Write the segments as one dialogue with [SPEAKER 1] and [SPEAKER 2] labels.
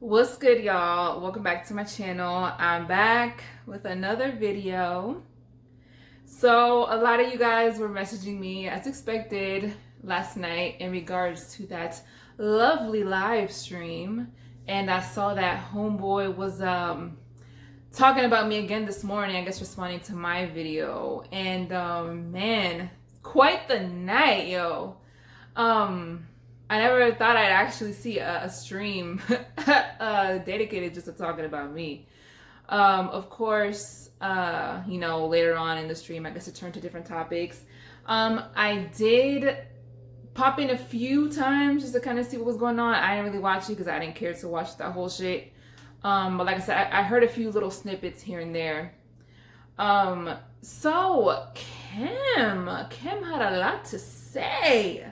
[SPEAKER 1] What's good, y'all? Welcome back to my channel. I'm back with another video. So a lot of you guys were messaging me as expected last night in regards to that lovely live stream, and I saw that homeboy was talking about me again this morning, I guess responding to my video. And man, quite the night, yo. I never thought I'd actually see a stream dedicated just to talking about me. Of course, later on in the stream, I guess it turned to different topics. I did pop in a few times just to kind of see what was going on. I didn't really watch it because I didn't care to watch that whole shit. But like I said, I heard a few little snippets here and there. So Kim had a lot to say.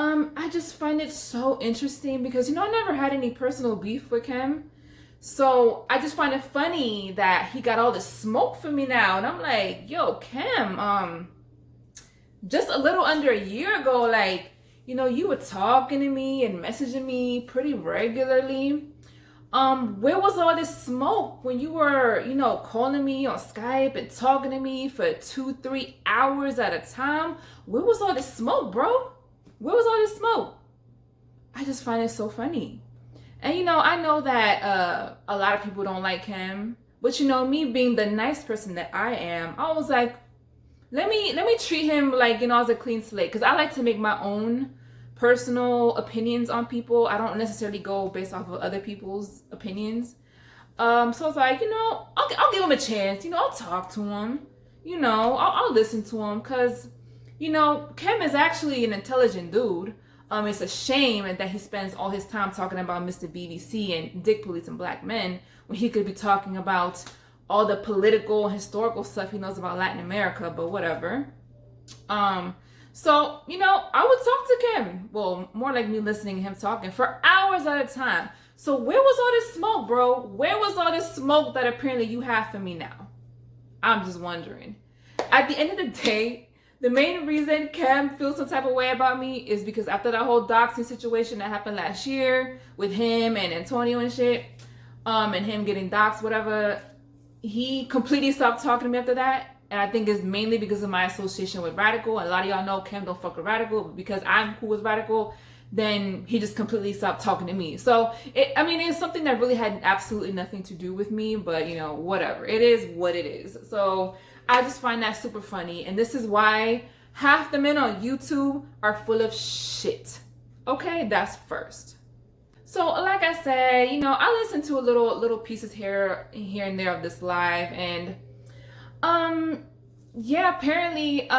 [SPEAKER 1] I just find it so interesting because, I never had any personal beef with Kim. So I just find it funny that he got all this smoke for me now. And I'm like, yo, Kim, just a little under a year ago, you were talking to me and messaging me pretty regularly. Where was all this smoke when you were, calling me on Skype and talking to me for 2-3 hours at a time? Where was all this smoke, bro? Where was all this smoke? I just find it so funny. And I know that a lot of people don't like him, but me being the nice person that I am, I was like, let me treat him like, as a clean slate, because I like to make my own personal opinions on people. I don't necessarily go based off of other people's opinions. So I was like, I'll give him a chance. I'll talk to him. I'll listen to him because Kim is actually an intelligent dude. It's a shame that he spends all his time talking about Mr. BBC and dick police and black men when he could be talking about all the political and historical stuff he knows about Latin America, but whatever. So, I would talk to Kim. Well, more like me listening to him talking for hours at a time. So where was all this smoke, bro? Where was all this smoke that apparently you have for me now? I'm just wondering. At the end of the day, the main reason Kim feels some type of way about me is because after that whole doxing situation that happened last year with him and Antonio and shit, and him getting doxed, whatever, he completely stopped talking to me after that. And I think it's mainly because of my association with Radical. A lot of y'all know Kim don't fuck with Radical, but because I'm cool with Radical, then he just completely stopped talking to me. So, it's something that really had absolutely nothing to do with me, but, whatever. It is what it is. So, I just find that super funny. And this is why half the men on YouTube are full of shit. Okay, that's first. So like I said, I listened to a little pieces here and there of this live, and apparently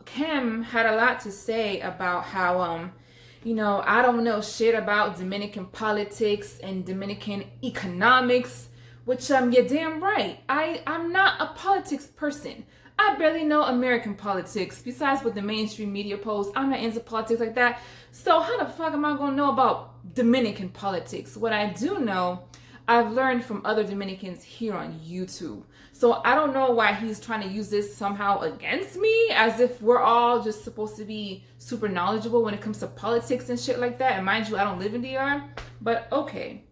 [SPEAKER 1] Kim had a lot to say about how I don't know shit about Dominican politics and Dominican economics. Which, you're damn right. I'm not a politics person. I barely know American politics. Besides what the mainstream media posts, I'm not into politics like that. So how the fuck am I going to know about Dominican politics? What I do know, I've learned from other Dominicans here on YouTube. So I don't know why he's trying to use this somehow against me, as if we're all just supposed to be super knowledgeable when it comes to politics and shit like that. And mind you, I don't live in DR, but okay.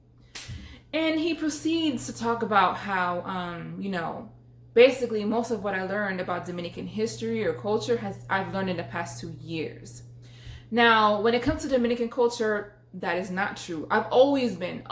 [SPEAKER 1] And he proceeds to talk about how, basically most of what I learned about Dominican history or culture I've learned in the past 2 years. Now, when it comes to Dominican culture, that is not true. I've always been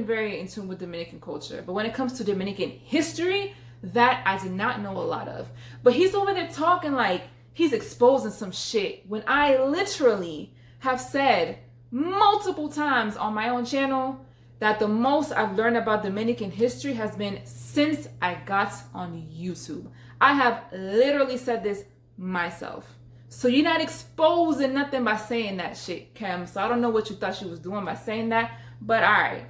[SPEAKER 1] very in tune with Dominican culture. But when it comes to Dominican history, that I did not know a lot of. But he's over there talking like he's exposing some shit when I literally have said multiple times on my own channel that the most I've learned about Dominican history has been since I got on YouTube. I have literally said this myself. So you're not exposing nothing by saying that shit, Kim. So I don't know what you thought she was doing by saying that, but all right.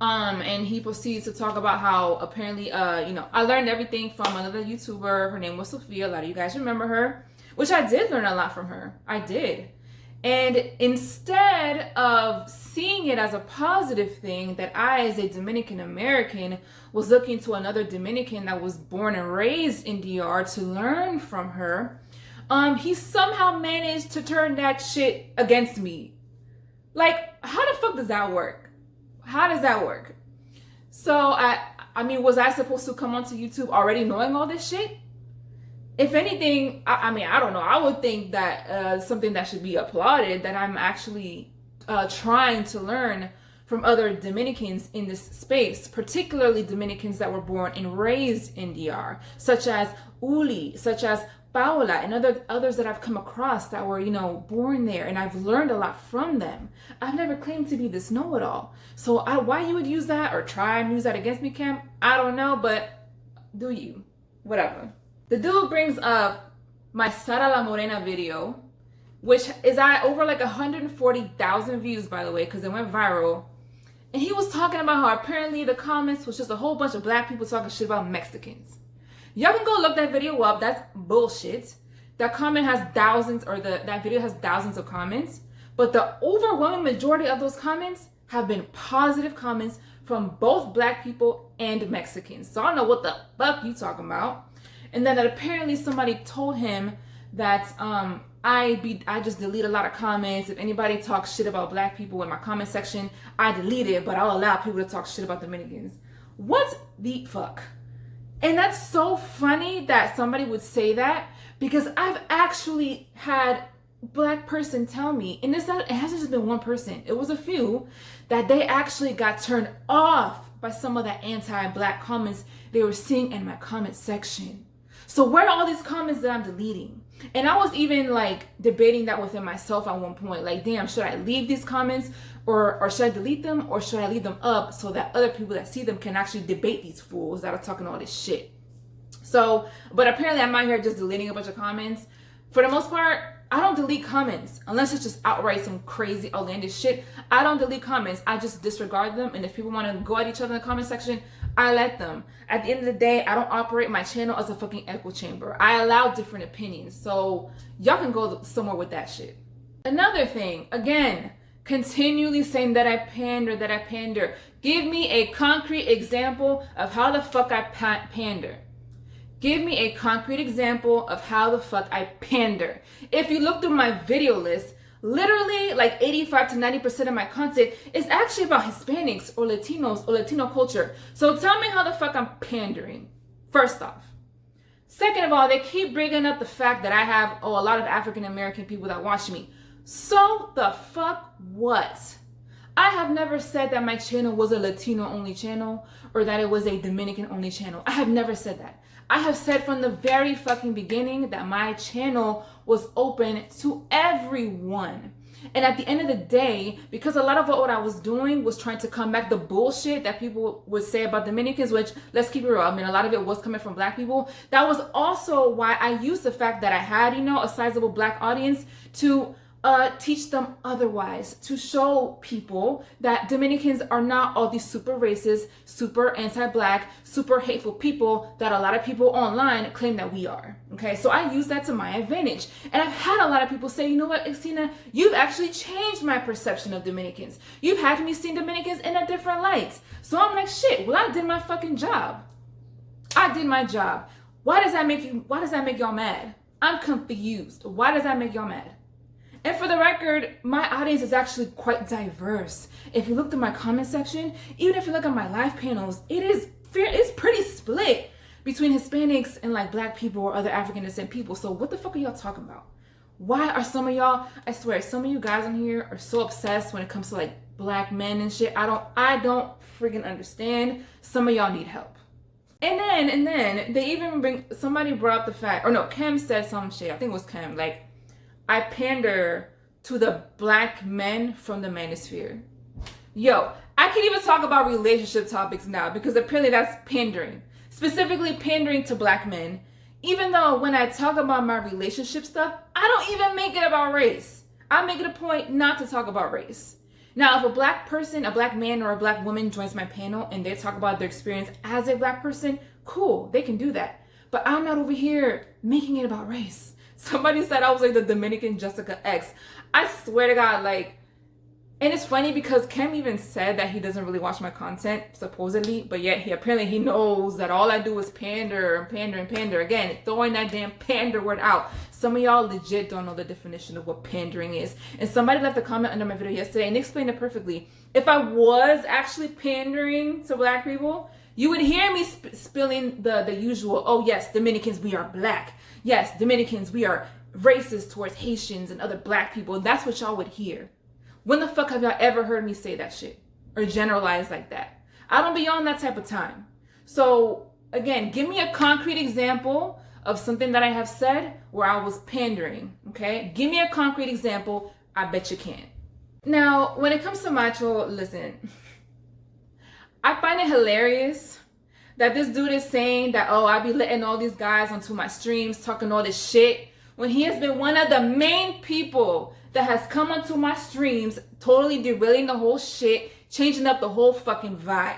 [SPEAKER 1] And he proceeds to talk about how apparently, I learned everything from another YouTuber. Her name was Sophia. A lot of you guys remember her, which I did learn a lot from her. I did. And instead of seeing it as a positive thing that I, as a Dominican American, was looking to another Dominican that was born and raised in DR to learn from her, he somehow managed to turn that shit against me. Like, how the fuck does that work? how does that work? So I mean, was I supposed to come onto YouTube already knowing all this shit? If anything, I mean, I don't know. I would think that something that should be applauded, that I'm actually trying to learn from other Dominicans in this space, particularly Dominicans that were born and raised in DR, such as Uli, such as Paola, and others that I've come across that were, you know, born there, and I've learned a lot from them. I've never claimed to be this know-it-all. So why you would use that or try and use that against me, Cam, I don't know, but do you. Whatever. The dude brings up my Sara La Morena video, which is at over like 140,000 views, by the way, because it went viral. And he was talking about how apparently the comments was just a whole bunch of black people talking shit about Mexicans. Y'all can go look that video up. That's bullshit. That comment has thousands, or that video has thousands of comments. But the overwhelming majority of those comments have been positive comments from both black people and Mexicans. So I don't know what the fuck you talking about. And then that apparently somebody told him that I just delete a lot of comments. If anybody talks shit about black people in my comment section, I delete it, but I'll allow people to talk shit about Dominicans. What the fuck? And that's so funny that somebody would say that, because I've actually had black person tell me, and it hasn't just been one person, it was a few, that they actually got turned off by some of the anti-black comments they were seeing in my comment section. So where are all these comments that I'm deleting? And I was even like debating that within myself at one point. Like, damn, should I leave these comments or should I delete them, or should I leave them up so that other people that see them can actually debate these fools that are talking all this shit? So, but apparently I'm out here just deleting a bunch of comments. For the most part, I don't delete comments unless it's just outright some crazy outlandish shit. I don't delete comments. I just disregard them. And if people want to go at each other in the comment section, I let them. At the end of the day, I don't operate my channel as a fucking echo chamber. I allow different opinions. So y'all can go somewhere with that shit. Another thing, again, continually saying that I pander. Give me a concrete example of how the fuck I pander. Give me a concrete example of how the fuck I pander. If you look through my video list, literally like 85 to 90% of my content is actually about Hispanics or Latinos or Latino culture. So tell me how the fuck I'm pandering, first off. Second of all, they keep bringing up the fact that I have a lot of African American people that watch me. So the fuck what? I have never said that my channel was a Latino only channel or that it was a Dominican only channel. I have never said that. I have said from the very fucking beginning that my channel was open to everyone. And at the end of the day, because a lot of what I was doing was trying to combat the bullshit that people would say about Dominicans, which, let's keep it real, I mean, a lot of it was coming from black people. That was also why I used the fact that I had, you know, a sizable black audience to teach them otherwise, to show people that Dominicans are not all these super racist, super anti-black, super hateful people that a lot of people online claim that we are. Okay, so I use that to my advantage. And I've had a lot of people say, you know what, Xtina, you've actually changed my perception of Dominicans. You've had me see Dominicans in a different light. So I'm like, shit, well, I did my fucking job. I did my job. Why does that make y'all mad? I'm confused. Why does that make y'all mad? And for the record, my audience is actually quite diverse. If you look through my comment section, even if you look at my live panels, it's pretty split between Hispanics and like black people or other African descent people. So what the fuck are y'all talking about? Why are some of y'all, I swear, some of you guys on here are so obsessed when it comes to like black men and shit. I don't freaking understand. Some of y'all need help. And then they even somebody brought up the fact, or no, Kim said some shit. I think it was Kim, like, I pander to the black men from the manosphere. Yo, I can't even talk about relationship topics now because apparently that's pandering. Specifically pandering to black men. Even though when I talk about my relationship stuff, I don't even make it about race. I make it a point not to talk about race. Now, if a black person, a black man or a black woman joins my panel and they talk about their experience as a black person, cool, they can do that. But I'm not over here making it about race. Somebody said I was like the Dominican Jessica X. I swear to God, like, and it's funny because Kim even said that he doesn't really watch my content, supposedly, but yet he knows that all I do is pander and pander and pander. Again, throwing that damn pander word out. Some of y'all legit don't know the definition of what pandering is. And somebody left a comment under my video yesterday and explained it perfectly. If I was actually pandering to black people, you would hear me spilling the usual, oh yes, Dominicans, we are black. Yes, Dominicans, we are racist towards Haitians and other black people. That's what y'all would hear. When the fuck have y'all ever heard me say that shit? Or generalize like that? I don't be on that type of time. So again, give me a concrete example of something that I have said where I was pandering, okay? Give me a concrete example. I bet you can't. Now, when it comes to macho, listen, I find it hilarious that this dude is saying that, oh, I be letting all these guys onto my streams talking all this shit, when he has been one of the main people that has come onto my streams, totally derailing the whole shit, changing up the whole fucking vibe.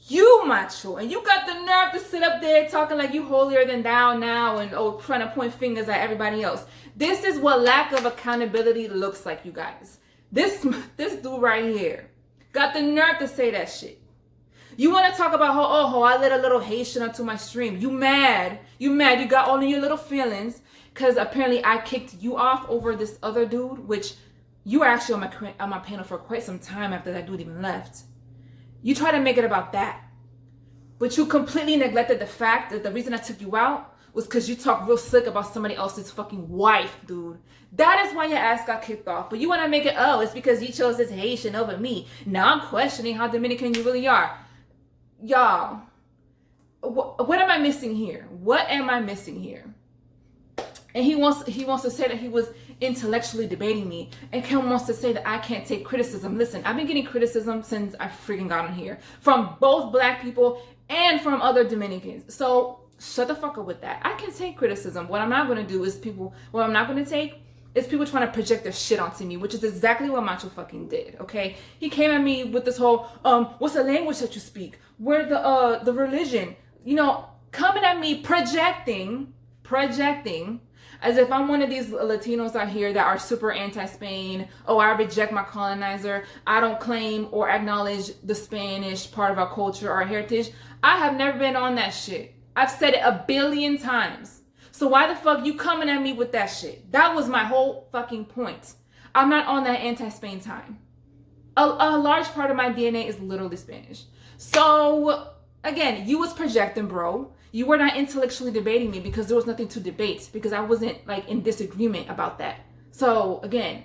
[SPEAKER 1] You macho, and you got the nerve to sit up there talking like you holier than thou now and trying to point fingers at everybody else. This is what lack of accountability looks like, you guys. This dude right here got the nerve to say that shit. You want to talk about how I let a little Haitian onto my stream. You mad. You got all of your little feelings because apparently I kicked you off over this other dude, which you were actually on my panel for quite some time after that dude even left. You try to make it about that. But you completely neglected the fact that the reason I took you out was because you talked real slick about somebody else's fucking wife, dude. That is why your ass got kicked off. But you want to make it, oh, it's because you chose this Haitian over me. Now I'm questioning how Dominican you really are. Y'all, what am I missing here? What am I missing here? And he wants to say that he was intellectually debating me, and Kim wants to say that I can't take criticism. Listen, I've been getting criticism since I freaking got on here from both black people and from other Dominicans. So shut the fuck up with that. I can take criticism. What I'm not going to do is people trying to project their shit onto me, which is exactly what Macho fucking did, okay? He came at me with this whole, what's the language that you speak? Where the religion? You know, coming at me, projecting, as if I'm one of these Latinos out here that are super anti-Spain. Oh, I reject my colonizer. I don't claim or acknowledge the Spanish part of our culture, our heritage. I have never been on that shit. I've said it a billion times. So why the fuck you coming at me with that shit? That was my whole fucking point. I'm not on that anti-Spain time. A large part of my DNA is literally Spanish. So again, you was projecting, bro. You were not intellectually debating me because there was nothing to debate, because I wasn't like in disagreement about that. So again,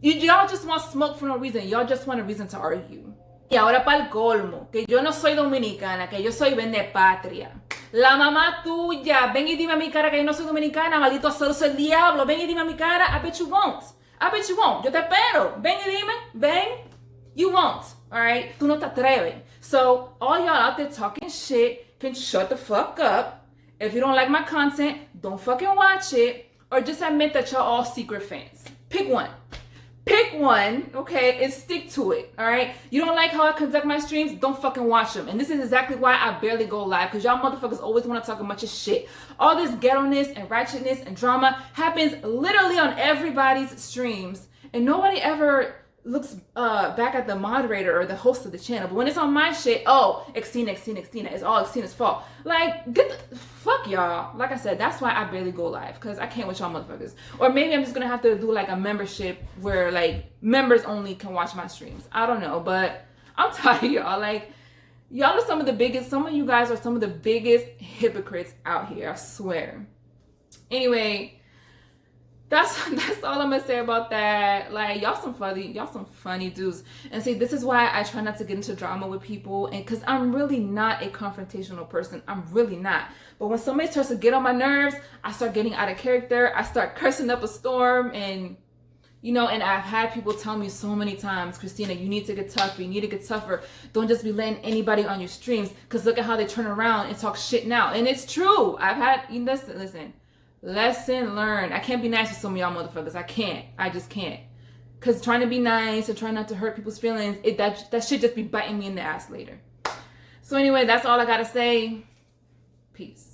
[SPEAKER 1] y'all just want smoke for no reason. Y'all just want a reason to argue. Y ahora pa'l colmo, que yo no soy dominicana, que yo soy vende patria. La mamá tuya, ven y dime a mi cara que yo no soy dominicana, maldito celoso el diablo. Ven y dime a mi cara. I bet you won't. Yo te espero. Ven y dime. Ven. You won't. Alright? Tú no te atreves. So, all y'all out there talking shit can shut the fuck up. If you don't like my content, don't fucking watch it. Or just admit that y'all all secret fans. Pick one. Pick one, okay, and stick to it, all right? You don't like how I conduct my streams? Don't fucking watch them. And this is exactly why I barely go live, because y'all motherfuckers always want to talk a bunch of shit. All this ghetto-ness and ratchetness and drama happens literally on everybody's streams, and nobody ever looks back at the moderator or the host of the channel. But when it's on my shit, oh, Xtina, it's all Xtina's fault. Like, get the fuck y'all. Like I said, that's why I barely go live, because I can't with y'all motherfuckers. Or maybe I'm just gonna have to do like a membership where like members only can watch my streams. I don't know, but I'm tired, y'all. Like, y'all are some of you guys are some of the biggest hypocrites out here, I swear. Anyway, that's all I'm gonna say about that. Like, y'all some funny dudes. And see, this is why I try not to get into drama with people, and because I'm really not a confrontational person. I'm really not. But when somebody starts to get on my nerves, I start getting out of character. I start cursing up a storm, and you know, and I've had people tell me so many times, Christina, you need to get tougher. You need to get tougher. Don't just be letting anybody on your streams, because look at how they turn around and talk shit now. And it's true. I've had, listen. Lesson learned. I can't be nice with some of y'all motherfuckers. I can't. I just can't. Because trying to be nice and trying not to hurt people's feelings, that should just be biting me in the ass later. So anyway, that's all I gotta say. Peace.